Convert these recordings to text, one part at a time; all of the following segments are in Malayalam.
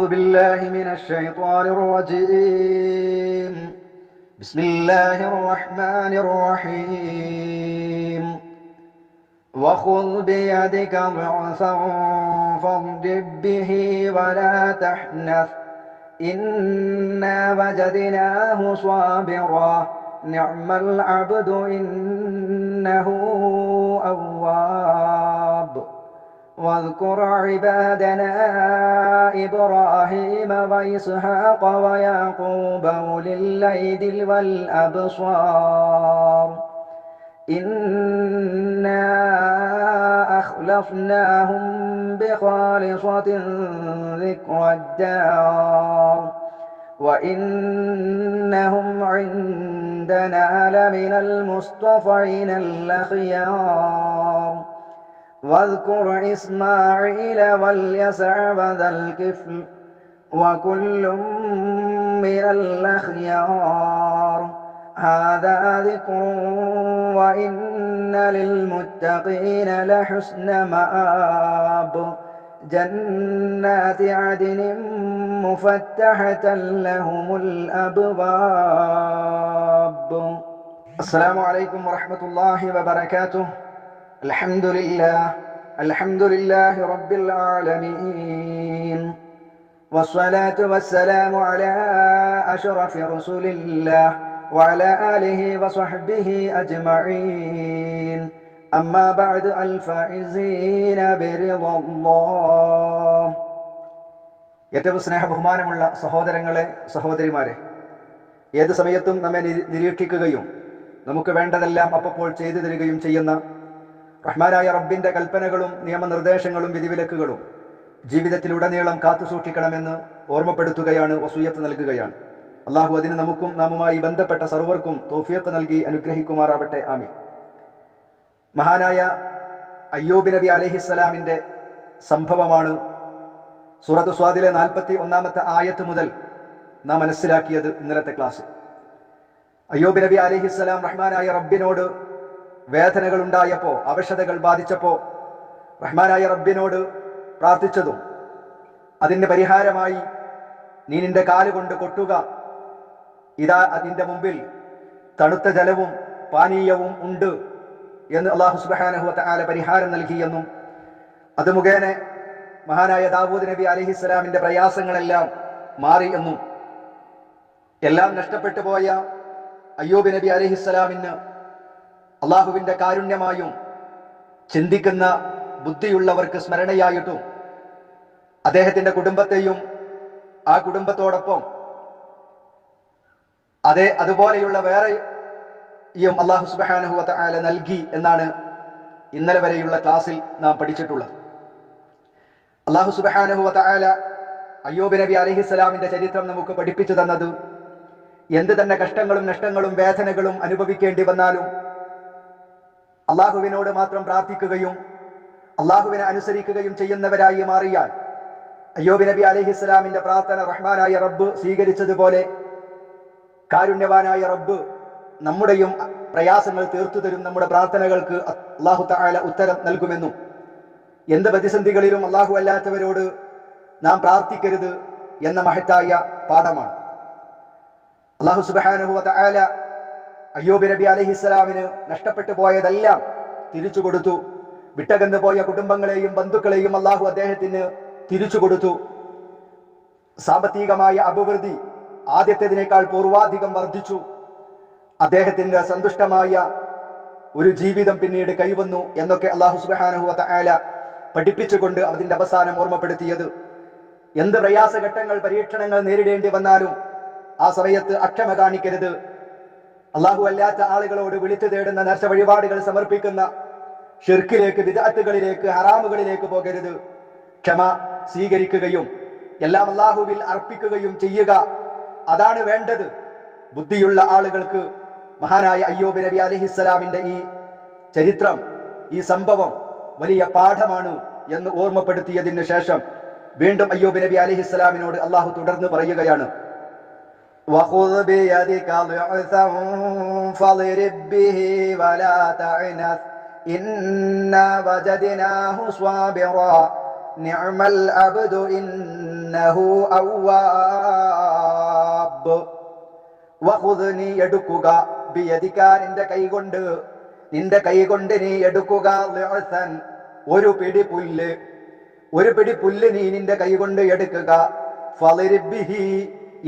أعوذ بالله من الشيطان الرجيم. بسم الله الرحمن الرحيم. وخذ بيدك ضغثا فاضرب به ولا تحنث إنا وجدناه صابرا نعم العبد إنه أواب. واذكر عبادنا إبراهيم وإسحاق ويعقوب أولي الأيدي والأبصار إنا أخلصناهم بخالصة ذكر الدار وإنهم عندنا لمن المصطفين الأخيار. واذكر إسماعيل واليسع وذا الكفل وكل من الأخيار. هذا ذكر وإن للمتقين لحسن مآب. جنات عدن مفتحة لهم الأبواب. السلام عليكم ورحمة الله وبركاته. الحمد لله رب العالمين والصلاة والسلام على أشرف رسول الله وعلى آله وصحبه أجمعين. أما بعد الفائزين برضا الله. ഏറ്റവും സ്നേഹബഹുമാനമുള്ള സഹോദരങ്ങളെ, സഹോദരിമാരെ, ഏത് സമയത്തും നമ്മെ നിരീക്ഷിക്കുകയും നമുക്ക് വേണ്ടതെല്ലാം അപ്പോൾ ചെയ്തു തരികയും ചെയ്യുന്ന റഹ്മാനായ റബ്ബിന്റെ കൽപ്പനകളും നിയമനിർദ്ദേശങ്ങളും വിധിവിലക്കുകളും ജീവിതത്തിലുടനീളം കാത്തുസൂക്ഷിക്കണമെന്ന് ഓർമ്മപ്പെടുത്തുകയാണ്, വസൂയത്ത് നൽകുകയാണ്. അള്ളാഹു അതിന് നമുക്കും നാമുമായി ബന്ധപ്പെട്ട സർവർക്കും തൗഫീഖ് നൽകി അനുഗ്രഹിക്കുമാറാവട്ടെ. ആമീൻ. മഹാനായ അയ്യൂബ് നബി അലൈഹിസ്സലാമിന്റെ സംഭവമാണ് സൂറത്ത് സ്വാദിലെ 41-ാമത്തെ ആയത്ത് മുതൽ നാം മനസ്സിലാക്കിയത് ഇന്നലത്തെ ക്ലാസ്. അയ്യൂബ് നബി അലൈഹിസ്സലാം റഹ്മാനായ റബ്ബിനോട് വേദനകൾ ഉണ്ടായപ്പോ, അവശതകൾ ബാധിച്ചപ്പോ റഹ്മാനായ റബ്ബിനോട് പ്രാർത്ഥിച്ചതും അതിന്റെ പരിഹാരമായി നീ നിന്റെ കാലുകൊണ്ട് കൊട്ടുക, ഇതാ അതിന്റെ മുമ്പിൽ തണുത്ത ജലവും പാനീയവും ഉണ്ട് എന്ന് അല്ലാഹു സുബ്ഹാനഹു വ തആല പരിഹാരം നൽകിയെന്നും അത് മുഖേന മഹാനായ ദാവൂദ് നബി അലൈഹിസ്സലാമിന്റെ പ്രയാസങ്ങളെല്ലാം മാറി എന്നും എല്ലാം നഷ്ടപ്പെട്ടു പോയ അയ്യൂബ് നബി അലൈഹിസ്സലാമിന് അള്ളാഹുവിന്റെ കാരുണ്യമായും ചിന്തിക്കുന്ന ബുദ്ധിയുള്ളവർക്ക് സ്മരണയായിട്ടും അദ്ദേഹത്തിന്റെ കുടുംബത്തെയും ആ കുടുംബത്തോടൊപ്പം അതുപോലെയുള്ള വേറെയും അല്ലാഹു സുബ്ഹാനഹു വ തആല നൽകി എന്നാണ് ഇന്നലെ വരെയുള്ള ക്ലാസ്സിൽ നാം പഠിച്ചിട്ടുള്ളത്. അല്ലാഹു സുബ്ഹാനഹു വ തആല അയ്യൂബ് നബി അലൈഹിസ്സലാമിന്റെ ചരിത്രം നമുക്ക് പഠിപ്പിച്ചു തന്നത് എന്ത് തന്നെ കഷ്ടങ്ങളും നഷ്ടങ്ങളും വേദനകളും അനുഭവിക്കേണ്ടി വന്നാലും അള്ളാഹുവിനോട് മാത്രം പ്രാർത്ഥിക്കുകയും അള്ളാഹുവിനെ അനുസരിക്കുകയും ചെയ്യുന്നവരായി മാറിയാൽ അയ്യൂബ് നബി അലൈഹിസ്സലാമിന്റെ പ്രാർത്ഥന റഹ്മാനായ റബ്ബ് സ്വീകരിച്ചതുപോലെ കാരുണ്യവാനായ റബ്ബ് നമ്മുടെയും പ്രയാസങ്ങൾ തീർത്തു തരും. നമ്മുടെ പ്രാർത്ഥനകൾക്ക് അല്ലാഹു തആല ഉത്തരം നൽകുമെന്നും എന്ത് പ്രതിസന്ധികളിലും അള്ളാഹു അല്ലാത്തവരോട് നാം പ്രാർത്ഥിക്കരുത് എന്ന മഹത്തായ പാഠമാണ്. അല്ലാഹു സുബ്ഹാനഹു വ തആല അയ്യൂബ് നബി അലൈഹിസ്സലാമിന് നഷ്ടപ്പെട്ടു പോയതെല്ലാം തിരിച്ചു കൊടുത്തു. വിട്ടകന്നു പോയ കുടുംബങ്ങളെയും ബന്ധുക്കളെയും അള്ളാഹു അദ്ദേഹത്തിന് തിരിച്ചു കൊടുത്തു. സാമ്പത്തികമായ അഭിവൃദ്ധി ആദ്യത്തേതിനേക്കാൾ പൂർവാധികം വർദ്ധിച്ചു. അദ്ദേഹത്തിന്റെ സന്തുഷ്ടമായ ഒരു ജീവിതം പിന്നീട് കൈവന്നു എന്നൊക്കെ അല്ലാഹു സുബ്ഹാനഹു വ തആല പഠിപ്പിച്ചുകൊണ്ട് അതിന്റെ അവസാനം ഓർമ്മപ്പെടുത്തിയത് എന്ത് പ്രയാസഘട്ടങ്ങൾ, പരീക്ഷണങ്ങൾ നേരിടേണ്ടി വന്നാലും ആ സമയത്ത് അക്ഷമ കാണിക്കരുത്. അള്ളാഹു അല്ലാത്ത ആളുകളോട് വിളിച്ചു തേടുന്ന നേർച്ച വഴിപാടുകൾ സമർപ്പിക്കുന്ന ഷിർക്കിലേക്ക്, ബിദ്അത്തുകളിലേക്ക്, ഹറാമുകളിലേക്ക് പോകരുത്. ക്ഷമ സ്വീകരിക്കുകയും എല്ലാം അള്ളാഹുവിൽ അർപ്പിക്കുകയും ചെയ്യുക, അതാണ് വേണ്ടത്. ബുദ്ധിയുള്ള ആളുകൾക്ക് മഹാനായ അയ്യൂബ് നബി അലൈഹിസ്സലാമിന്റെ ഈ ചരിത്രം, ഈ സംഭവം വലിയ പാഠമാണ് എന്ന് ഓർമ്മപ്പെടുത്തിയതിനു ശേഷം വീണ്ടും അയ്യൂബ് നബി അലൈഹിസ്സലാമിനോട് അള്ളാഹു തുടർന്ന് പറയുകയാണ്, وخذ بيدك ضغثا فاضرب به ولا تعنث إنا وجدناه صابرا നിഅമൽ അബ്ദു ഇന്നഹു അവ്വാബ്. വഖുദ്, നീ എടുക്കുക, ബിയദിക, നിന്റെ കൈകൊണ്ട് നീ എടുക്കുക, ലിഅസൻ, ഒരു പിടി പുല്ല് നീ നിന്റെ കൈകൊണ്ട് എടുക്കുക. ഫളിരിബ് ബിഹി,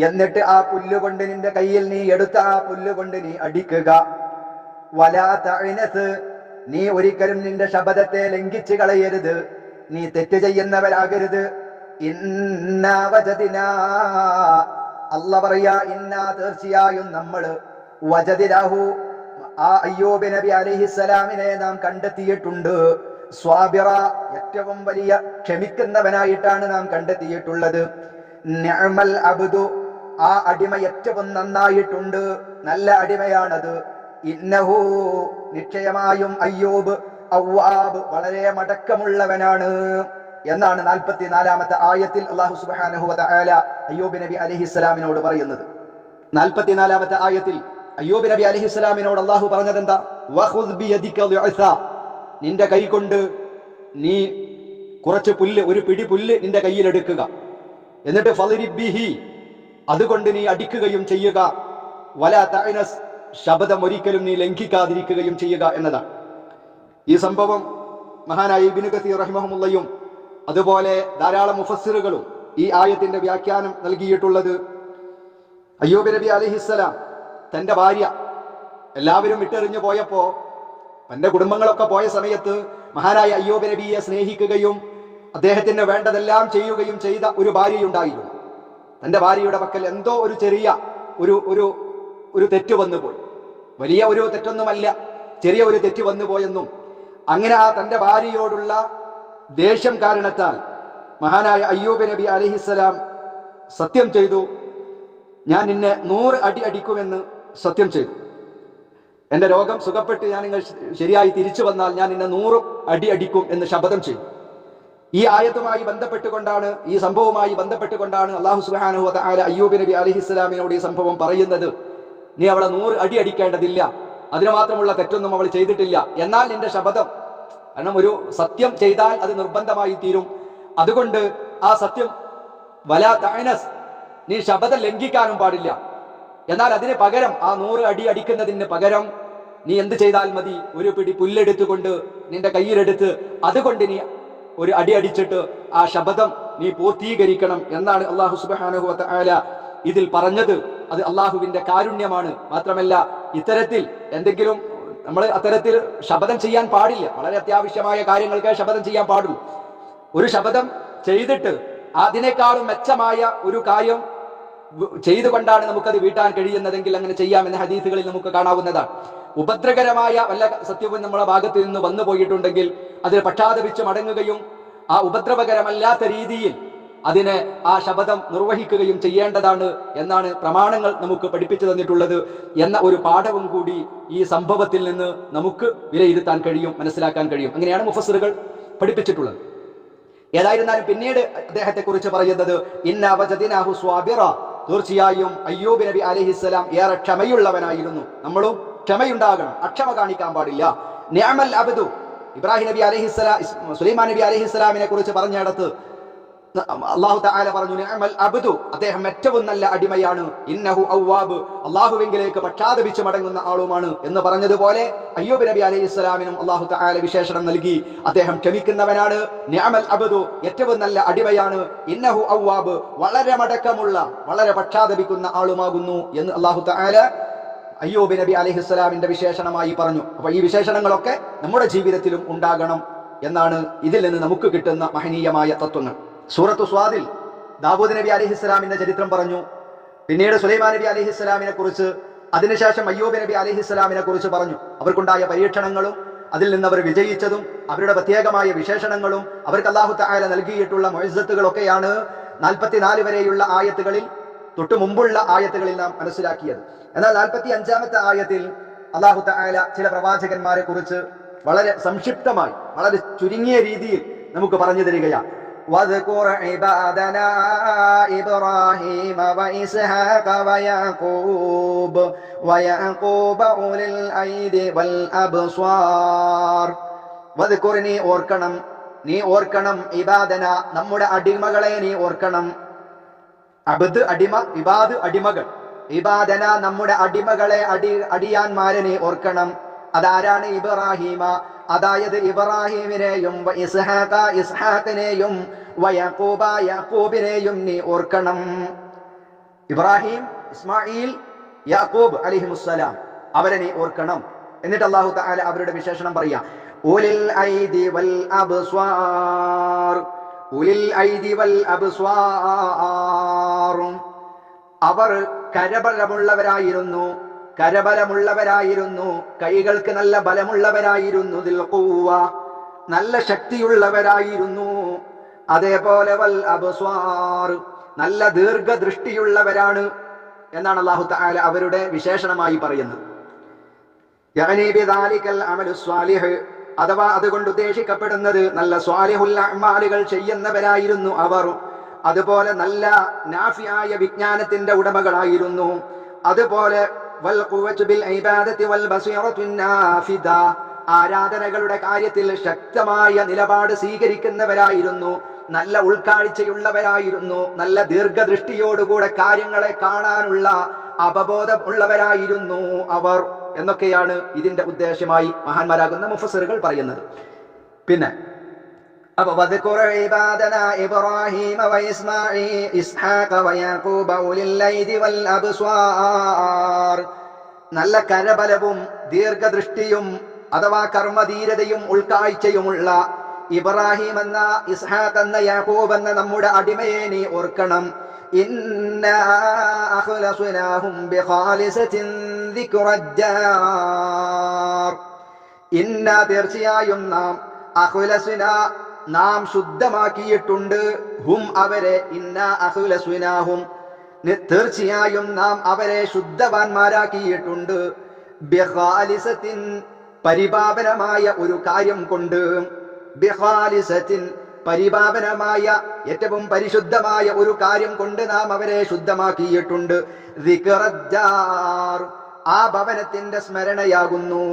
എന്നിട്ട് ആ പുല്ലുകൊണ്ട് നിന്റെ കയ്യിൽ നീ എടുത്ത ആ പുല്ലുകൊണ്ട് നീ അടിക്കുക. വലാ തഅനസ്, നീ ഒരിക്കലും നിന്റെ ശബദത്തെ ലംഘിച്ചു കളയരുത്, നീ തെറ്റ് ചെയ്യുന്നവരാകരുത്. ഇന്നാ വജദിനാ, അല്ലാഹ് പറയാ, ഇന്നാ, തീർച്ചയായും നമ്മള്, വജദിനാഹു, ആ അയ്യൂബ് നബി അലൈഹിസ്സലാമിനെ നാം കണ്ടെത്തിയിട്ടുണ്ട്, സ്വാബിറ, ഏറ്റവും വലിയ ക്ഷമിക്കുന്നവനായിട്ടാണ് നാം കണ്ടെത്തിയിട്ടുള്ളത്. നിഅമൽ അബ്ദു, ആ അടിമ ഏറ്റവും നന്നായിട്ടുണ്ട്, നല്ല അടിമയാണത്. ഇന്നഹു, നിശ്ചയമായും അയ്യൂബ്, അവ്വാബ്, വളരെ മടക്കമുള്ളവനാണ് എന്നാണ് 44-ാമത്തെ ആയത്തിൽ അല്ലാഹു സുബ്ഹാനഹു വ തആല അയ്യൂബ് നബി അലൈഹിസ്സലാമിനോട് പറയുന്നത്. 44-ാമത്തെ ആയത്തിൽ അയ്യൂബ് നബി അലൈഹിസ്സലാമിനോട് അല്ലാഹു പറഞ്ഞതെന്താ? വഖുദ് ബിയദിക ളിഅസ, നിന്റെ കൈ കൊണ്ട് നീ കുറച്ച് പുല്ല്, ഒരു പിടി പുല്ല് നിന്റെ കയ്യിൽ എടുക്കുക. എന്നിട്ട് ഫളിരിബ് ബിഹി, അതുകൊണ്ട് നീ അടിക്കുകയും ചെയ്യുക. വലാ തഅനസ്, ശബ്ദം ഒരിക്കലും നീ ലംഘിക്കാതിരിക്കുകയും ചെയ്യുക എന്നതാണ്. ഈ സംഭവം മഹാനായ ഇബ്നു കസീർ റഹിമഹുല്ലാഹും അതുപോലെ ധാരാളം മുഫസ്സിറുകളും ഈ ആയത്തിന്റെ വ്യാഖ്യാനം നൽകിയിട്ടുള്ളത്, അയ്യൂബ് നബി അലൈഹിസ്സലാം തന്റെ ഭാര്യ എല്ലാവരും വിട്ടെറിഞ്ഞു പോയപ്പോ, തന്റെ കുടുംബങ്ങളൊക്കെ പോയ സമയത്ത് മഹാനായ അയ്യൂബ് നബിയെ സ്നേഹിക്കുകയും അദ്ദേഹത്തിന് വേണ്ടതെല്ലാം ചെയ്യുകയും ചെയ്ത ഒരു ഭാര്യയുണ്ടായിരുന്നു. തന്റെ ഭാര്യയുടെ പക്കൽ എന്തോ ഒരു ചെറിയ ഒരു തെറ്റ് വന്നുപോയി. വലിയ ഒരു തെറ്റൊന്നുമല്ല, ചെറിയ ഒരു തെറ്റ് വന്നുപോയെന്നും അങ്ങനെ ആ തന്റെ ഭാര്യയോടുള്ള ദേഷ്യം കാരണത്താൽ മഹാനായ അയ്യൂബ് നബി അലൈഹിസ്സലാം സത്യം ചെയ്തു, ഞാൻ നിന്നെ 100 അടി അടിക്കുമെന്ന് സത്യം ചെയ്തു. എന്റെ രോഗം സുഖപ്പെട്ട് ഞാൻ നിങ്ങൾ ശരിയായി തിരിച്ചു വന്നാൽ ഞാൻ നിന്നെ 100 അടി അടിക്കും എന്ന് ശപഥം ചെയ്തു. ഈ ആയത്തുമായി ബന്ധപ്പെട്ടുകൊണ്ടാണ്, ഈ സംഭവവുമായി ബന്ധപ്പെട്ടുകൊണ്ടാണ് അല്ലാഹു സുബ്ഹാനഹു വ തആല അയ്യൂബ് നബി അലൈഹിസ്സലാമിനോട് ഈ സംഭവം പറയുന്നത്. നീ അവളെ 100 അടി അടിക്കേണ്ടതില്ല, അതിന് മാത്രമുള്ള തെറ്റൊന്നും അവൾ ചെയ്തിട്ടില്ല. എന്നാൽ നിന്റെ ശപഥം, കാരണം ഒരു സത്യം ചെയ്താൽ അത് നിർബന്ധമായി തീരും. അതുകൊണ്ട് ആ സത്യം, വലാ തഅനസ്, നീ ശപഥം ലംഘിക്കാനും പാടില്ല. എന്നാൽ അതിന് പകരം, ആ 100 അടി അടിക്കുന്നതിന് പകരം നീ എന്ത് ചെയ്താൽ മതി? ഒരു പിടി പുല്ലെടുത്തുകൊണ്ട് നിന്റെ കയ്യിലെടുത്ത് അതുകൊണ്ട് നീ ഒരു അടി അടിച്ചിട്ട് ആ ശപഥം നീ പൂർത്തീകരിക്കണം എന്നാണ് അല്ലാഹു സുബ്ഹാനഹു വ തആല ഇതിൽ പറഞ്ഞത്. അത് അള്ളാഹുവിന്റെ കാരുണ്യമാണ്. മാത്രമല്ല, ഇത്തരത്തിൽ എന്തെങ്കിലും നമ്മൾ അത്തരത്തിൽ ശപഥം ചെയ്യാൻ പാടില്ല. വളരെ അത്യാവശ്യമായ കാര്യങ്ങൾക്ക് ശപഥം ചെയ്യാൻ പാടുള്ളൂ. ഒരു ശപഥം ചെയ്തിട്ട് അതിനേക്കാളും മെച്ചമായ ഒരു കാര്യം ചെയ്തുകൊണ്ടാണ് നമുക്കത് വീട്ടാൻ കഴിയുന്നതെങ്കിൽ അങ്ങനെ ചെയ്യാമെന്ന ഹദീസുകളിൽ നമുക്ക് കാണാവുന്നതാണ്. ഉപദ്രവകരമായ വല്ല സത്യവും നമ്മുടെ ഭാഗത്ത് നിന്ന് വന്നു പോയിട്ടുണ്ടെങ്കിൽ അതിൽ പക്ഷാതപിച്ച് മടങ്ങുകയും ആ ഉപദ്രവകരമല്ലാത്ത രീതിയിൽ അതിനെ, ആ ശപഥം നിർവഹിക്കുകയും ചെയ്യേണ്ടതാണ് എന്നാണ് പ്രമാണങ്ങൾ നമുക്ക് പഠിപ്പിച്ചു തന്നിട്ടുള്ളത് എന്ന ഒരു പാഠവും കൂടി ഈ സംഭവത്തിൽ നിന്ന് നമുക്ക് വിലയിരുത്താൻ കഴിയും, മനസ്സിലാക്കാൻ കഴിയും. അങ്ങനെയാണ് മുഫസ്സിറുകൾ പഠിപ്പിച്ചിട്ടുള്ളത്. ഏതായിരുന്നാലും പിന്നീട് അദ്ദേഹത്തെ കുറിച്ച് പറയുന്നത്, ഇന്നാ വജദിനാഹു സ്വാബിറ, തീർച്ചയായും അയ്യൂബ് നബി അലൈഹിസ്സലാം ഏറെ ക്ഷമയുള്ളവനായിരുന്നു. നമ്മളും ക്ഷമയുണ്ടാകണം, അക്ഷമ കാണിക്കാൻ പാടില്ല. നിഅമൽ അബ്ദു, ഇബ്രാഹിം നബി അലൈഹിസ്സലാം, സുലൈമാൻ നബി അലൈഹിസ്സലാമിനെ കുറിച്ച് പറഞ്ഞിടത്ത് അല്ലാഹു തആല പറഞ്ഞു, നിഅമൽ അബ്ദു, അദ്ദേഹം ഏറ്റവും നല്ല അടിമയാണ്. ഇന്നഹു അവ്വാബ്, അല്ലാഹുവിലേക്ക് പക്ഷാതപിച്ച് മടങ്ങുന്ന ആളുമാണ് എന്ന് പറഞ്ഞതുപോലെ അയ്യൂബ് നബി അലൈഹിസ്സലാമിനും അല്ലാഹു തആല വിശേഷണം നൽകി, അദ്ദേഹം ക്ഷമിക്കുന്നവനാണ്. നിഅമൽ അബ്ദു, ഏറ്റവും നല്ല അടിമയാണ്. ഇന്നഹു അവ്വാബ്, വളരെ മടക്കമുള്ള, വളരെ പക്ഷാതപിക്കുന്ന ആളുമാകുന്നു എന്ന് അല്ലാഹു തആല അയ്യൂബ് നബി അലൈഹിസ്സലാമിന്റെ വിശേഷണമായി പറഞ്ഞു. അപ്പൊ ഈ വിശേഷണങ്ങളൊക്കെ നമ്മുടെ ജീവിതത്തിലും ഉണ്ടാകണം എന്നാണ് ഇതിൽ നിന്ന് നമുക്ക് കിട്ടുന്ന മഹനീയമായ തത്വങ്ങൾ. സൂറത്തു സ്വാദിൽ ദാവൂദ് നബി അലൈഹിസ്സലാമിന്റെ ചരിത്രം പറഞ്ഞു. പിന്നീട് സുലൈമാൻ നബി അലൈഹിസ്സലാമിനെ കുറിച്ച്, അതിനുശേഷം അയ്യൂബ് നബി അലൈഹിസ്സലാമിനെ കുറിച്ച് പറഞ്ഞു. അവർക്കുണ്ടായ പരീക്ഷണങ്ങളും അതിൽ നിന്ന് അവർ വിജയിച്ചതും അവരുടെ പ്രത്യേകമായ വിശേഷണങ്ങളും അവർക്ക് അല്ലാഹു തആല നൽകിയിട്ടുള്ള മുഅ്ജിസത്തുകളൊക്കെയാണ് 44 വരെയുള്ള ആയത്തുകളിൽ, തൊട്ടു മുമ്പുള്ള ആയത്തുകളിൽ നാം മനസ്സിലാക്കിയത്. എന്നാൽ 45-ാമത്തെ ആയത്തിൽ അല്ലാഹു തആല ചില പ്രവാചകന്മാരെ കുറിച്ച് വളരെ സംക്ഷിപ്തമായി, വളരെ ചുരുങ്ങിയ രീതിയിൽ നമുക്ക് പറഞ്ഞു തരികയാണ്. واذكر عبادنا إبراهيم وإسحاق ويعقوب أولي الأيدي والأبصار. واذكرني ഓർക്കണം, നീ ഓർക്കണം, ഇബാദന നമ്മുടെ അടിമകളെ നീ ഓർക്കണം. അബ്ദ് അടിമ, ഇബാദ് അടിമകൾ. ഇബാദന നമ്മുടെ അടിമകളെ, അടിയാന്മാരെ നീ ഓർക്കണം. അതാരാണ്? ഇബ്രാഹീമ, അതായത് ഇബ്രാഹീമിനെയും ഇസ്ഹാഖ, ഇസ്ഹാഖിനെയും യഅഖൂബ, യാക്കൂബിനെയും നീ ഓർക്കണം. ഇബ്രാഹിം, ഇസ്മായിൽ, യാക്കൂബ് അലൈഹിമുസ്സലാം, അവരെ നീ ഓർക്കണം. എന്നിട്ട് അല്ലാഹു തആല അവരുടെ വിശേഷണം പറയാം. ഉലിൽ ഐദി വൽ അബ്സ്വാർ, ഉലിൽ ഐദി വൽ അബ്സ്വാർ, അവർ കരബലമുള്ളവരായിരുന്നു, കരബലമുള്ളവരായിരുന്നു, കൈകൾക്ക് നല്ല ബലമുള്ളവരായിരുന്നു. ദിൽ ഖുവ്വ, നല്ല ശക്തിയുള്ളവരായിരുന്നു. അതേപോലെ വൽ അബ്സ്വാർ, നല്ല ദീർഘദൃഷ്ടിയുള്ളവരാണ് എന്നാണ് അല്ലാഹു തആല അവരുടെ വിശേഷണമായി പറയുന്നത്. യഅനി ബിദാലികൽ അമലു സ്വാലിഹ്, അഥവാ അതുകൊണ്ട് ഉദ്ദേശിക്കപ്പെടുന്നത് നല്ല സ്വാലിഹുൽ അഅ്മാലുകൾ ചെയ്യുന്നവരായിരുന്നു അവർ. അതുപോലെ നല്ല നാഫിയായ വിജ്ഞാനത്തിന്റെ ഉടമകളായിരുന്നു. അതുപോലെ വൽ ഖുവ്വതു ബിൽ ഇബാദത്തി വൽ ബസീറത്തു നാഫിദ, ആരാധനകളുടെ കാര്യത്തിൽ ശക്തമായ നിലപാട് സ്വീകരിക്കുന്നവരായിരുന്നു. നല്ല ഉൾക്കാഴ്ചയുള്ളവരായിരുന്നു. നല്ല ദീർഘദൃഷ്ടിയോടുകൂടെ കാര്യങ്ങളെ കാണാനുള്ള അവബോധം ഉള്ളവരായിരുന്നു അവർ എന്നൊക്കെയാണ് ഇതിന്റെ ഉദ്ദേശമായി മഹാന്മാരാകുന്ന മുഫസ്സിറുകൾ പറയുന്നത്. പിന്നെ അപ്പൊ വദ്കുർ ഇബാദന ഇബ്രാഹീമ വഇസ്മാഈൽ ഇസ്ഹാഖ വയാഖൂബ ഉലിൽ ഐദി വൽ അബ്സ്വാർ, നല്ല കരബലവും ദീർഘദൃഷ്ടിയും അഥവാ കർമ്മധീരതയും ഉൾക്കാഴ്ചയുമുള്ള ഇബ്രാഹിം എന്ന, ഇസ്ഹാഖ് എന്ന, യാക്കൂബ് എന്ന നമ്മുടെ അടിമയെ നീ ഓർക്കണം. ഇന്നാ അഖ്ലസ്നാഹും ബിഖാലിസത്തിൻ ദിക്റദ്ദാർ, ഇന്നാ തീർച്ചയായും നാം, അഖ്ലസ്ന നാം ശുദ്ധമാക്കിയിട്ടുണ്ട്, ഹും അവരെ, ഇന്നാ അഖ്ലസ്നാഹും തീർച്ചയായും നാം അവരെ ശുദ്ധവാന്മാരാക്കിയിട്ടുണ്ട്. ബിഖാലിസത്തിൻ പരിപാവനമായ ഒരു കാര്യം കൊണ്ട്, ബിഖാലിസത്തിൻ പരിപാവനമായ ഏറ്റവും പരിശുദ്ധമായ ഒരു കാര്യം കൊണ്ട് നാം അവരെ ശുദ്ധമാക്കിയിട്ടുണ്ട്. ദിക്റദ്ദാർ, ആ ഭവനത്തിന്റെ സ്മരണയാകുന്നു.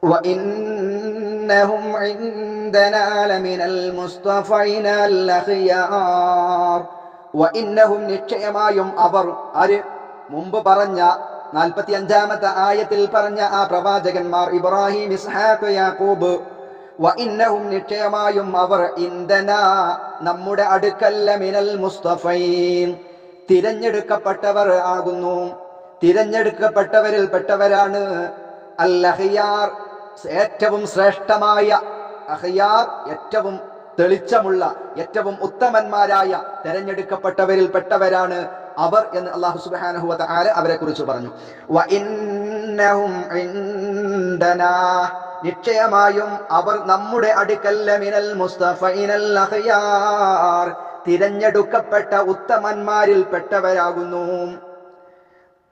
വഇന്നഹും ഇൻദനാ ലമിനൽ മുസ്തഫൈന അൽ അഖ്യാർ, വഇന്നഹും നിശ്ചയമായും അവർ, ആര്? മുമ്പ് പറഞ്ഞ 45-ാമത്തെ ആയത്തിൽ പറഞ്ഞ ആ പ്രവാചകന്മാർ ഇബ്രാഹിം, ഇസ്ഹാഖ്, യാക്കൂബ്. വഇന്നഹും നിശ്ചയമായും അവർ, ഇൻദനാ നമ്മുടെ അടുക്കൽ, മിനൽ മുസ്തഫൈൻ തിരഞ്ഞെടുക്കപ്പെട്ടവർ ആകുന്നു, തിരഞ്ഞെടുക്കപ്പെട്ടവരിൽ പെട്ടവരാണ്. അൽ അഖ്യാർ ഏറ്റവും ശ്രേഷ്ഠമായ, അഖ്യാർ ഏറ്റവും തെളിച്ചമുള്ള, ഏറ്റവും ഉത്തമന്മാരായ തെരഞ്ഞെടുക്കപ്പെട്ടവരിൽ പെട്ടവരാണ് അവർ എന്ന് അല്ലാഹു സുബ്ഹാനഹു വ തആല അവരെ കുറിച്ച് പറഞ്ഞു. വഇന്നഹും ഇൻദനാ നിശ്ചയമായും അവർ നമ്മുടെ അടുക്കൽ, മിനൽ മുസ്തഫൈനൽ അഖ്യാർ തിരഞ്ഞെടുക്കപ്പെട്ട ഉത്തമന്മാരിൽ പെട്ടവരാകുന്നു.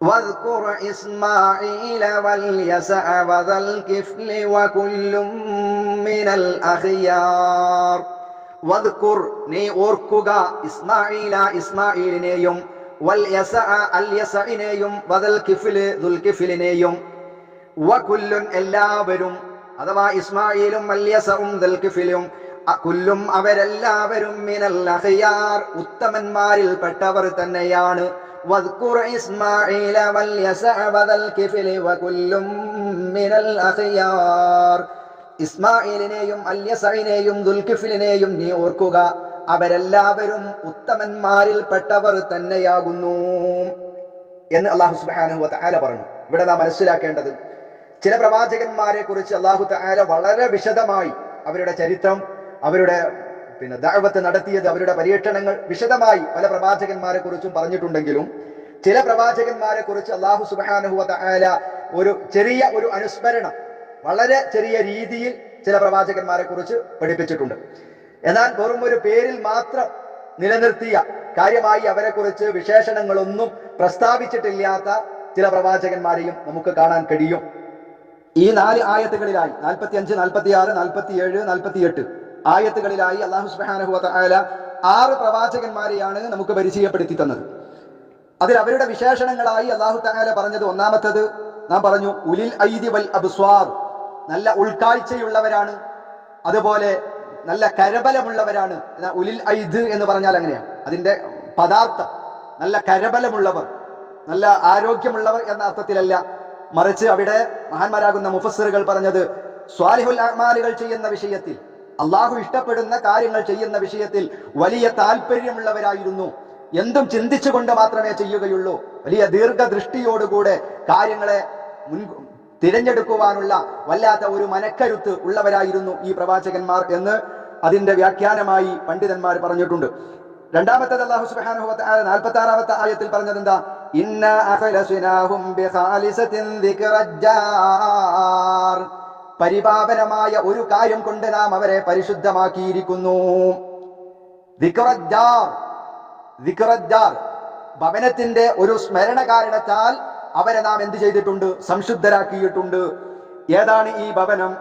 വദ്കുർ ഇസ്മാഈല വൽ യസഅ വദൽ കിഫ്ലി വകുല്ലും മിനൽ അഖ്യാർ. വദ്കുർ നീ ഓർക്കുക, ഇസ്മാഈല ഇസ്മാഈലിനെയും, വൽ യസഅ അൽ യസഇനെയും, വദൽ കിഫ്ല് ദുൽ കിഫ്ലിനെയും, വകുല്ലുൻ എല്ലാവരും, അഥവാ ഇസ്മാഈലും അൽ യസഉം ദുൽ കിഫ്ലും, കുല്ലും അവരെല്ലാവരും, മിനൽ അഖ്യാർ ഉത്തമന്മാരിൽ പെട്ടവർ തന്നെയാണ്. വദ്കുർ ഇസ്മാഈല വൽ യസഅ വദൽ കിഫ്ലി വകുല്ലും മിനൽ അഖ്യാർ. ഇസ്മാഈലിനെയും അൽ യസഇനെയും ദുൽകിഫ്ലിനെയും നീ ഓർക്കുക, അവരെല്ലാവരും ഉത്തമന്മാരിൽ പെട്ടവർ തന്നെയാകുന്നു എന്ന് അല്ലാഹു സുബ്ഹാനഹു വ തആല പറഞ്ഞു. ഇവിടെ നാം മനസ്സിലാക്കേണ്ടത്, ചില പ്രവാചകന്മാരെ കുറിച്ച് അല്ലാഹു തആല വളരെ വിശദമായി അവരുടെ ചരിത്രം, അവരുടെ ദഅവത്ത് നടത്തിയത്, അവരുടെ പരീക്ഷണങ്ങൾ വിശദമായി പല പ്രവാചകന്മാരെ കുറിച്ചും പറഞ്ഞിട്ടുണ്ടെങ്കിലും ചില പ്രവാചകന്മാരെ കുറിച്ച് അല്ലാഹു സുബ്ഹാനഹു വ തആല ഒരു ചെറിയ ഒരു അനുസ്മരണം വളരെ ചെറിയ രീതിയിൽ ചില പ്രവാചകന്മാരെ കുറിച്ച് പഠിപ്പിച്ചിട്ടുണ്ട്. എന്നാൽ വെറും ഒരു പേരിൽ മാത്രം നിലനിർത്തിയ, കാര്യമായി അവരെ കുറിച്ച് വിശേഷണങ്ങളൊന്നും പ്രസ്താവിച്ചിട്ടില്ലാത്ത ചില പ്രവാചകന്മാരെയും നമുക്ക് കാണാൻ കഴിയും. ഈ 4 ആയത്തുകളിലായി 45, 46, 47, 48 ആയത്തുകളിലായി അല്ലാഹു സുബ്ഹാനഹു വ തആല 6 പ്രവാചകന്മാരെയാണ് നമുക്ക് പരിചയപ്പെടുത്തി തന്നത്. അതിൽ അവരുടെ വിശേഷണങ്ങളായി അല്ലാഹു തആല പറഞ്ഞത്, ഒന്നാമത്തത് നാം പറഞ്ഞു, ഉലിൽ ഐദി വൽ അബ്സ്വാർ നല്ല ഉൾക്കാഴ്ചയുള്ളവരാണ്, അതുപോലെ നല്ല കരബലമുള്ളവരാണ്. ഉലിൽ ഐദ് എന്ന് പറഞ്ഞാൽ അങ്ങനെയാണ് അതിന്റെ പദാർത്ഥം. നല്ല കരബലമുള്ളവർ, നല്ല ആരോഗ്യമുള്ളവർ എന്ന അർത്ഥത്തിലല്ല, മറിച്ച് അവിടെ മഹാന്മാരാകുന്ന മുഫസ്സിറുകൾ പറഞ്ഞത് സ്വാലിഹുൽ അഅ്മാലുകൾ ചെയ്യുന്ന വിഷയത്തിൽ, അള്ളാഹു ഇഷ്ടപ്പെടുന്ന കാര്യങ്ങൾ ചെയ്യുന്ന വിഷയത്തിൽ വലിയ താല്പര്യമുള്ളവരായിരുന്നു. എന്തും ചിന്തിച്ചുകൊണ്ട് മാത്രമേ ചെയ്യുകയുള്ളൂ. വലിയ ദീർഘദൃഷ്ടിയോടുകൂടെ കാര്യങ്ങളെ തിരഞ്ഞെടുക്കുവാനുള്ള വല്ലാത്ത ഒരു മനക്കരുത്ത് ഉള്ളവരായിരുന്നു ഈ പ്രവാചകന്മാർ എന്ന് അതിന്റെ വ്യാഖ്യാനമായി പണ്ഡിതന്മാർ പറഞ്ഞിട്ടുണ്ട്. രണ്ടാമത്തേത് അല്ലാഹു സുബ്ഹാനഹു വ തആല 46-ാമത്തെ ആയത്തിൽ പറഞ്ഞത് എന്താ? ഇന്നാ അഖലസ്നാഹും ബിഖാലിസത്തിൻ ദിക്റജ്ജാർ, പരിപാവനമായ ഒരു കാര്യം കൊണ്ട് നാം അവരെ പരിശുദ്ധമാക്കിയിരിക്കുന്നു. ദിക്റജ്ജാർ ഭവനത്തിന്റെ ഒരു സ്മരണ കാരണത്താൽ അവരെ നാം എന്ത് ചെയ്തിട്ടുണ്ട്? സംശുദ്ധരാക്കിയിട്ടുണ്ട്. ഏതാണ് ഈ ഭവനം?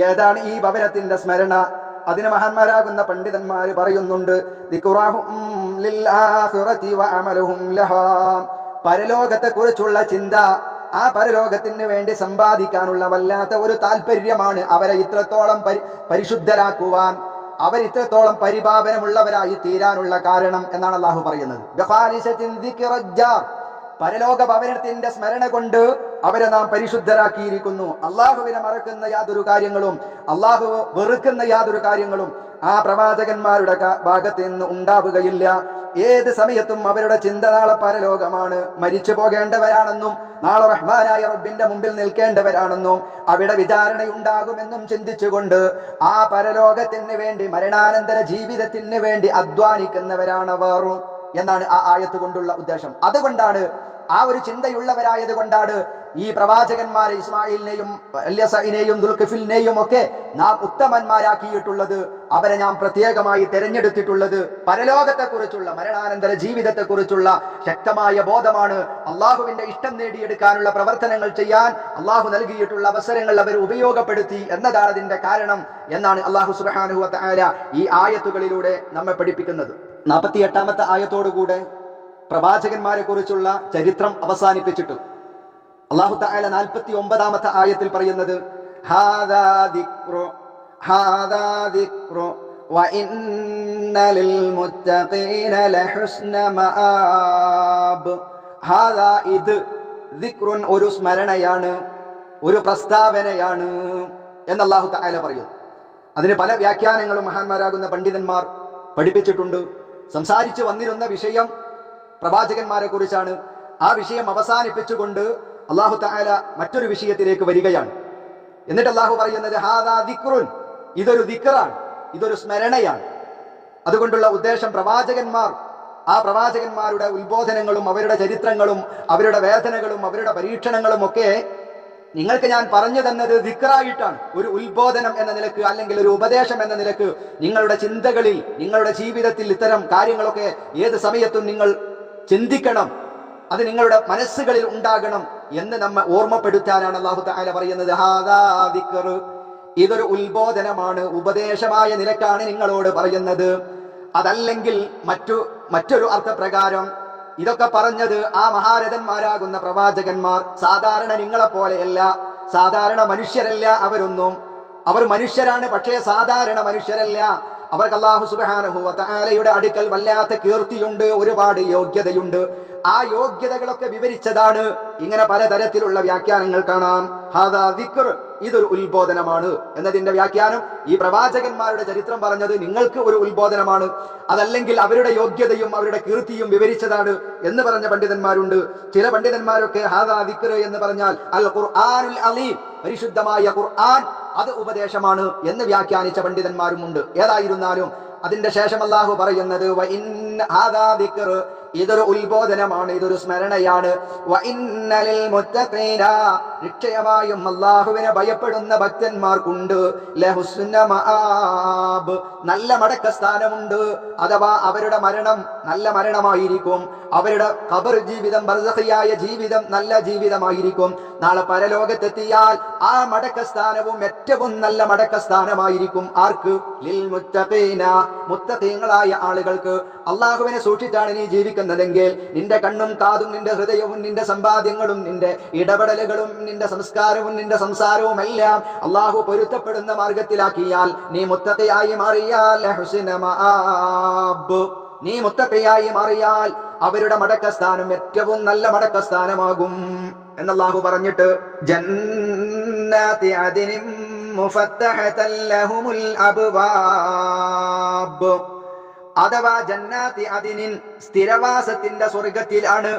ഏതാണ് ഈ ഭവനത്തിന്റെ സ്മരണ? അതിന് മഹാന്മാരാകുന്ന പണ്ഡിതന്മാര് പറയുന്നുണ്ട്, പരലോകത്തെ കുറിച്ചുള്ള ചിന്ത, ആ പരലോകത്തിന് വേണ്ടി സമ്പാദിക്കാനുള്ള വല്ലാത്ത ഒരു താല്പര്യമാണ് അവരെ ഇത്രത്തോളം പരിശുദ്ധരാക്കുവാൻ, അവരിത്രത്തോളം പരിപാവനമുള്ളവരായി തീരാനുള്ള കാരണം എന്നാണ് അള്ളാഹു പറയുന്നത്. പരലോക ഭവനത്തിന്റെ സ്മരണ കൊണ്ട് അവരെ നാം പരിശുദ്ധരാക്കിയിരിക്കുന്നു. അള്ളാഹുവിനെ മറക്കുന്ന യാതൊരു കാര്യങ്ങളും, അള്ളാഹു വെറുക്കുന്ന യാതൊരു കാര്യങ്ങളും ആ പ്രവാചകന്മാരുടെ ഭാഗത്ത് നിന്ന് ഉണ്ടാവുകയില്ല. ഏത് സമയത്തും അവരുടെ ചിന്ത നാളെ പരലോകമാണ്, മരിച്ചു പോകേണ്ടവരാണെന്നും നാളെ റഹ്മാനായ റബ്ബിന്റെ മുമ്പിൽ നിൽക്കേണ്ടവരാണെന്നും അവിടെ വിചാരണയുണ്ടാകുമെന്നും ചിന്തിച്ചുകൊണ്ട് ആ പരലോകത്തിന് വേണ്ടി, മരണാനന്തര ജീവിതത്തിന് വേണ്ടി അധ്വാനിക്കുന്നവരാണവർ എന്നാണ് ആ ആയത്ത് കൊണ്ടുള്ള ഉദ്ദേശം. അതുകൊണ്ടാണ്, ആ ഒരു ചിന്തയുള്ളവരായത് കൊണ്ടാണ് ഈ പ്രവാചകന്മാരെ ഇസ്മായിലിനെയും എല്യസഇനെയും ദുൽഖിഫിലിനെയും ഒക്കെ നാം ഉത്തമന്മാരാക്കിയിട്ടുള്ളത്. അവരെ നാം പ്രത്യേകമായി തെരഞ്ഞെടുത്തിട്ടുള്ളത്. പരലോകത്തെക്കുറിച്ചുള്ള, മരണാനന്തര ജീവിതത്തെക്കുറിച്ചുള്ള ശക്തമായ ബോധമാണ്. അള്ളാഹുവിന്റെ ഇഷ്ടം നേടിയെടുക്കാനുള്ള പ്രവർത്തനങ്ങൾ ചെയ്യാൻ അള്ളാഹു നൽകിയിട്ടുള്ള അവസരങ്ങൾ അവർ ഉപയോഗപ്പെടുത്തി എന്നതാണ് അതിന്റെ കാരണം എന്നാണ് അള്ളാഹു സുബ്ഹാനഹു വ തആല ഈ ആയത്തുകളിലൂടെ നമ്മെ പഠിപ്പിക്കുന്നത്. 48-ാമത്തെ ആയത്തോടുകൂടെ പ്രവാചകന്മാരെ കുറിച്ചുള്ള ചരിത്രം അവസാനിപ്പിച്ചിട്ട് അല്ലാഹു തആല 49-ാമത്തെ ആയത്തിൽ പറയുന്നത്, ഹാദാ ദിക്റു വ ഇന്ന ലിൽ മുത്തഖീന ലഹുസ്ന മആബ്. ഹാദാ, ഇത്, ദിക്റുൻ, ഒരു സ്മരണയാണ്, ഒരു പ്രസ്താവനയാണ് എന്ന് അല്ലാഹു തആല പറയുന്നു. അതിന് പല വ്യാഖ്യാനങ്ങളും മഹാന്മാരാകുന്ന പണ്ഡിതന്മാർ പഠിപ്പിച്ചിട്ടുണ്ട്. സംസാരിച്ചു വന്നിരുന്ന വിഷയം പ്രവാചകന്മാരെ കുറിച്ചാണ്. ആ വിഷയം അവസാനിപ്പിച്ചുകൊണ്ട് അല്ലാഹു തആല മറ്റൊരു വിഷയത്തിലേക്ക് വരികയാണ്. എന്നിട്ട് അല്ലാഹു പറയുന്നത് ഹാദാ ദിക്റുൻ, ഇതൊരു ദിക്റാണ്, ഇതൊരു സ്മരണയാണ്. അതുകൊണ്ടുള്ള ഉദ്ദേശം പ്രവാചകന്മാർ, ആ പ്രവാചകന്മാരുടെ ഉത്ബോധനങ്ങളും അവരുടെ ചരിത്രങ്ങളും അവരുടെ വേദനകളും അവരുടെ പരീക്ഷണങ്ങളും ഒക്കെ നിങ്ങൾക്ക് ഞാൻ പറഞ്ഞു തന്നത് ദിക്റായിട്ടാണ്. ഒരു ഉത്ബോധനം എന്ന നിലക്ക്, അല്ലെങ്കിൽ ഒരു ഉപദേശം എന്ന നിലക്ക് നിങ്ങളുടെ ചിന്തകളിൽ, നിങ്ങളുടെ ജീവിതത്തിൽ ഇത്തരം കാര്യങ്ങളൊക്കെ ഏത് സമയത്തും നിങ്ങൾ ചിന്തിക്കണം, അത് നിങ്ങളുടെ മനസ്സുകളിൽ ഉണ്ടാകണം എന്ന് നമ്മെ ഓർമ്മപ്പെടുത്താനാണ് അല്ലാഹു തആല പറയുന്നത്. ഹാദാ ദിക്ർ, ഇതൊരു ഉത്ബോധനമാണ്, ഉപദേശമായ നിലക്കാണ് നിങ്ങളോട് പറയുന്നത്. അതല്ലെങ്കിൽ മറ്റൊരു അർത്ഥപ്രകാരം ഇതൊക്കെ പറഞ്ഞത് ആ മഹാരഥന്മാരാകുന്ന പ്രവാചകന്മാർ സാധാരണ നിങ്ങളെ പോലെയല്ല, സാധാരണ മനുഷ്യരല്ല. അവർ മനുഷ്യരാണ്, പക്ഷേ സാധാരണ മനുഷ്യരല്ല. അവർക്ക് അല്ലാഹു സുബ്ഹാനഹു വ തആലയുടെ അടുക്കൽ വല്ലാത്ത കീർത്തിയുണ്ട്, ഒരുപാട് യോഗ്യതയുണ്ട്. ആ യോഗ്യതകളൊക്കെ വിവരിച്ചതാണ്. ഇങ്ങനെ പലതരത്തിലുള്ള വ്യാഖ്യാനങ്ങൾ കാണാം. ഹാദാ ദിക്ർ, ഇതൊരു ഉത്ബോധനമാണ് എന്നതിന്റെ വ്യാഖ്യാനം ഈ പ്രവാചകന്മാരുടെ ചരിത്രം പറഞ്ഞത് നിങ്ങൾക്ക് ഒരു ഉത്ബോധനമാണ്, അതല്ലെങ്കിൽ അവരുടെ യോഗ്യതയും അവരുടെ കീർത്തിയും വിവരിച്ചതാണ് എന്ന് പറഞ്ഞ പണ്ഡിതന്മാരുണ്ട്. ചില പണ്ഡിതന്മാരൊക്കെ ഹാദാ ദിക്ർ എന്ന് പറഞ്ഞാൽ അൽ ഖുർആനുൽ അലീം, പരിശുദ്ധമായ ഖുർആൻ, അത് ഉപദേശമാണ് എന്ന് വ്യാഖ്യാനിച്ച പണ്ഡിതന്മാരുമുണ്ട്. ഏതായിരുന്നാലും അതിന്റെ ശേഷം അല്ലാഹു പറയുന്നത് വ ഇന്ന ഹാദാ ദിക്ർ, ഇതൊരു ഉത്ബോധനമാണ്, ഇതൊരു സ്മരണയാണ്. വ ഇന്ന ലിൽ മുത്തഖീന, നിശ്ചയമായും അല്ലാഹുവിനെ ഭയപ്പെടുന്ന ഭക്തന്മാർക്കുണ്ട് ലഹുസ്ന മആബ്, നല്ല മടക്കസ്ഥാനമുണ്ട്. അഥവാ അവരുടെ മരണം നല്ല മരണമായിരിക്കും, അവരുടെ ഖബർ ജീവിതം, ബർസഖിയായ ജീവിതം നല്ല ജീവിതമായിരിക്കും. നാളെ പരലോകത്തെത്തിയാൽ ആ മടക്കസ്ഥാനവും ഏറ്റവും നല്ല മടക്കസ്ഥാനമായിരിക്കും. ആർക്ക്? ലിൽ മുത്തഖീന, മുത്തഖീങ്ങളായ ആളുകൾക്ക്. അല്ലാഹുവിനെ സൂക്ഷിച്ചാണ് നീ ജീവിക്കുന്നത് ഉദ്ദേശിക്കുന്നതെങ്കിൽ നിന്റെ കണ്ണും കാതും നിന്റെ ഹൃദയവും നിന്റെ സമ്പാദ്യങ്ങളും നിന്റെ ഇടപെടലുകളും നിന്റെ സംസ്കാരവും നിന്റെ സംസാരവും എല്ലാം അള്ളാഹു പൊരുത്തപ്പെടുന്ന മാർഗത്തിലാക്കിയാൽ നീ മുത്തഖിയായി മാറിയാൽ നീ മുത്തഖിയായി മാറിയാൽ അവരുടെ മടക്കസ്ഥാനം ഏറ്റവും നല്ല മടക്കസ്ഥാനമാകും എന്ന് അള്ളാഹു പറഞ്ഞിട്ട് ജന്നാതി അദ്നിൻ മുഫത്തഹതൻ ലഹുമുൽ അബ്വാബ്, അഥവാ ജന്നാതി അദ്നിൻ സ്ഥിരവാസത്തിന്റെ സ്വർഗത്തിലാണ്.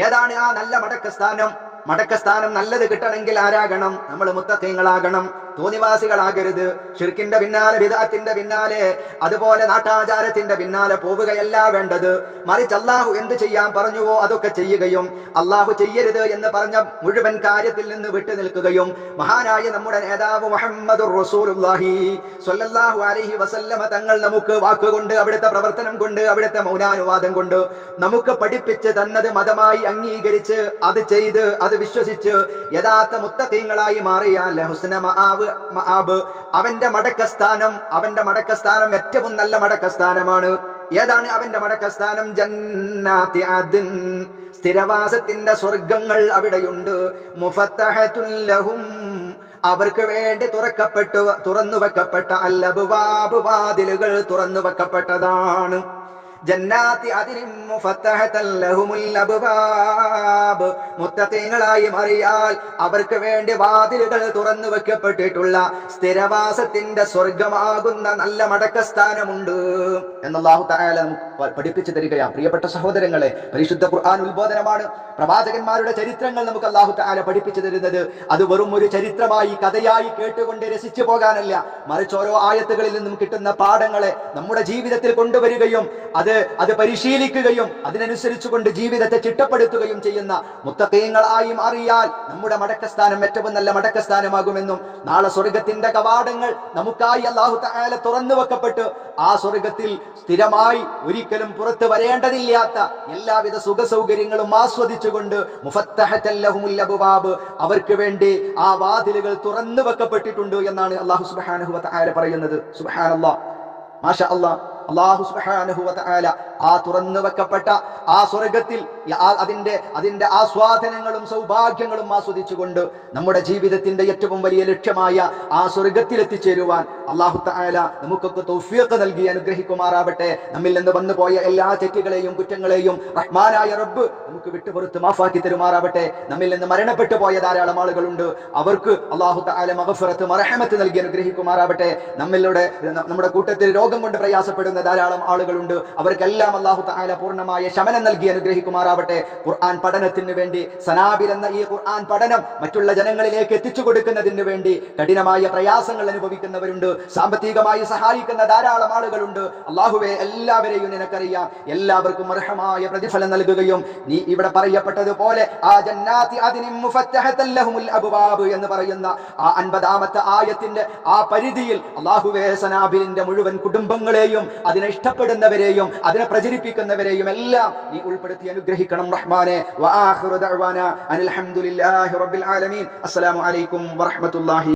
ഏതാണ് ആ നല്ല മടക്കസ്ഥാനം? മടക്കസ്ഥാനം നല്ലത് കിട്ടണമെങ്കിൽ ആരാകണം? നമ്മൾ മുത്തഖീങ്ങളാകണം, തോന്നിവാസികളാകരുത്. ശിർക്കിന്റെ പിന്നാലെ, ബിദ്അത്തിന്റെ പിന്നാലെ, അതുപോലെ നാട്ടാചാരത്തിന്റെ പിന്നാലെ പോവുകയല്ല വേണ്ടത്. മറിച്ച് അള്ളാഹു എന്ത് ചെയ്യാൻ പറഞ്ഞുവോ അതൊക്കെ ചെയ്യുകയും അള്ളാഹു ചെയ്യരുത് എന്ന് പറഞ്ഞ മുഴുവൻ കാര്യത്തിൽ നിന്ന് വിട്ടു നിൽക്കുകയും മഹാനായ നമ്മുടെ നേതാവ് മുഹമ്മദുർ റസൂലുള്ളാഹി സ്വല്ലല്ലാഹു അലൈഹി വസല്ലമ തങ്ങൾ നമുക്ക് വാക്കുകൊണ്ട്, അവിടുത്തെ പ്രവർത്തനം കൊണ്ട്, അവിടുത്തെ മൗനാനുവാദം കൊണ്ട് നമുക്ക് പഠിപ്പിച്ച് തന്നത് മതമായി അംഗീകരിച്ച് അത് ചെയ്ത് അത് വിശ്വസിച്ച് യഥാർത്ഥ മുത്തഖീങ്ങളായി മാറിയാൽ ഹുസ്ന മആബ്, അവന്റെ മടക്കസ്ഥാനം ഏറ്റവും നല്ല മടക്കസ്ഥാനമാണ്. ഏതാണ് അവന്റെ മടക്കസ്ഥാനം? ജന്നാതി അദ്ൻ, സ്ഥിരവാസത്തിന്റെ സ്വർഗങ്ങൾ അവിടെയുണ്ട്. മുഫത്തഹതുൻ ലഹും, അവർക്ക് വേണ്ടി തുറന്നു വെക്കപ്പെട്ട അൽ അബ്വാബ്, വാതിലുകൾ തുറന്നു വെക്കപ്പെട്ടതാണ്. ജന്നാതി അദ്നിൻ മുഫത്തഹതൻ ലഹുമുൽ അബ്വാബ്, മുത്തഖീങ്ങളായി മാറിയാൽ അവർക്ക് വേണ്ടി വാതിലുകൾ തുറന്നു വെക്കപ്പെട്ടിട്ടുള്ള സ്ഥിരവാസത്തിന്റെ സ്വർഗമാകുന്ന നല്ല മടക്കസ്ഥാനമുണ്ട് എന്ന് അല്ലാഹു തആല നമുക്ക് പഠിപ്പിച്ചു തരികയാണ്. പ്രിയപ്പെട്ട സഹോദരങ്ങളെ, പരിശുദ്ധ ഖുർആൻ ഉത്ബോധനമാണ്. പ്രവാചകന്മാരുടെ ചരിത്രങ്ങൾ നമുക്ക് അല്ലാഹു തആല പഠിപ്പിച്ചു തരുന്നത് അത് വെറും ഒരു ചരിത്രമായി, കഥയായി കേട്ടുകൊണ്ട് രസിച്ചു പോകാനല്ല, മറിച്ച് ഓരോ ആയത്തുകളിൽ നിന്നും കിട്ടുന്ന പാഠങ്ങളെ നമ്മുടെ ജീവിതത്തിൽ കൊണ്ടുവരികയും അത് പരിശീലിക്കുകയും അതിനനുസരിച്ചുകൊണ്ട് ജീവിതത്തെ ചിട്ടപ്പെടുത്തുകയും ചെയ്യുന്ന മുത്തഖീങ്ങളായി മാറിയാൽ നമ്മുടെ മടക്കസ്ഥാനം ഏറ്റവും നല്ല മടക്കസ്ഥാനമാകുമെന്നും നാളെ സ്വർഗത്തിന്റെ കവാടങ്ങൾ നമുക്കായി അല്ലാഹു തആല തുറന്നു വെക്കപ്പെട്ട് ആ സ്വർഗത്തിൽ സ്ഥിരമായി ഒരിക്കലും പുറത്തു വരേണ്ടതില്ലാത്ത എല്ലാവിധ സുഖ സൗകര്യങ്ങളും ആസ്വദിച്ചുകൊണ്ട് മുഫത്തഹതൻ ലഹുമുൽ അബ്വാബ്, അവർക്ക് വേണ്ടി ആ വാതിലുകൾ തുറന്നു വെക്കപ്പെട്ടിട്ടുണ്ട് എന്നാണ് അല്ലാഹു സുബ്ഹാനഹു വ തആല പറയുന്നത്. സുബ്ഹാനല്ലാഹ്, മാഷാ അല്ലാഹ്. അല്ലാഹു സുബ്ഹാനഹു വ തആല ആ തുറന്നു വെക്കപ്പെട്ട ആ സ്വർഗത്തിൽ അതിന്റെ ആസ്വാദനങ്ങളും സൗഭാഗ്യങ്ങളും ആസ്വദിച്ചുകൊണ്ട് നമ്മുടെ ജീവിതത്തിന്റെ ഏറ്റവും വലിയ ലക്ഷ്യമായ ആ സ്വർഗത്തിൽ എത്തിച്ചേരുവാൻ അല്ലാഹു തആല നമുക്കൊക്കെ തൗഫീഖ് നൽകി അനുഗ്രഹിക്കുമാറാവട്ടെ. നമ്മിൽ നിന്ന് വന്നുപോയ എല്ലാ തെറ്റുകളെയും കുറ്റങ്ങളെയും റഹ്മാനായ റബ്ബ് നമുക്ക് വിട്ടുപുറത്ത് മാഫാക്കി തരുമാറാവട്ടെ. നമ്മിൽ നിന്ന് മരണപ്പെട്ടു പോയ ധാരാളം ആളുകളുണ്ട്, അവർക്ക് അല്ലാഹു തആല മഗ്ഫിറത്ത് മർഹമത്ത് നൽകി അനുഗ്രഹിക്കുമാറാവട്ടെ. നമ്മുടെ കൂട്ടത്തിൽ രോഗം കൊണ്ട് പ്രയാസപ്പെടുന്ന ധാരാളം ആളുകളുണ്ട്, അവർക്കെല്ലാം അല്ലാഹു തആല പൂർണ്ണമായ ശമനം നൽകി അനുഗ്രഹിക്കുമാറാവട്ടെ. ഖുർആൻ പഠനത്തിന് വേണ്ടി, സനാബിൽ എന്ന ഈ ഖുർആൻ പഠനം മറ്റുള്ള ജനങ്ങളിലേക്ക് എത്തിച്ചു കൊടുക്കുന്നതിന് വേണ്ടി കഠിനമായ പ്രയാസങ്ങൾ അനുഭവിക്കുന്നവരുണ്ട്, സാമ്പത്തികമായി സഹായിക്കുന്ന ധാരാളം ആളുകളുണ്ട്. അല്ലാഹുവേ, എല്ലാവരെയും നിനക്കറിയാം, എല്ലാവർക്കും അർഹമായ പ്രതിഫലം നൽകുകയും നീ ഇവിടെ പറയപ്പെട്ടതുപോലെ ആ ജന്നാതി അദ്നിൻ മുഫത്തഹതൻ ലഹുമുൽ അബ്വാബ് എന്ന് പറയുന്ന ആ 50-ാമത്തെ ആയത്തിന്റെ ആ പരിധിയിൽ അല്ലാഹുവേ സനാബിലിന്റെ മുഴുവൻ കുടുംബങ്ങളെയും അതിനെ ഇഷ്ടപ്പെടുന്നവരെയും അതിനെ പ്രചരിപ്പിക്കുന്നവരെയും എല്ലാം നീ ഉൾപ്പെടുത്തി അനുഗ്രഹിക്കണം റഹ്മാനെ. വആഖിറു ദഅ്വാനാ അനിൽ ഹംദുലില്ലാഹി റബ്ബിൽ ആലമീൻ. അസ്സലാമു അലൈക്കും വറഹ്മത്തുള്ളാഹി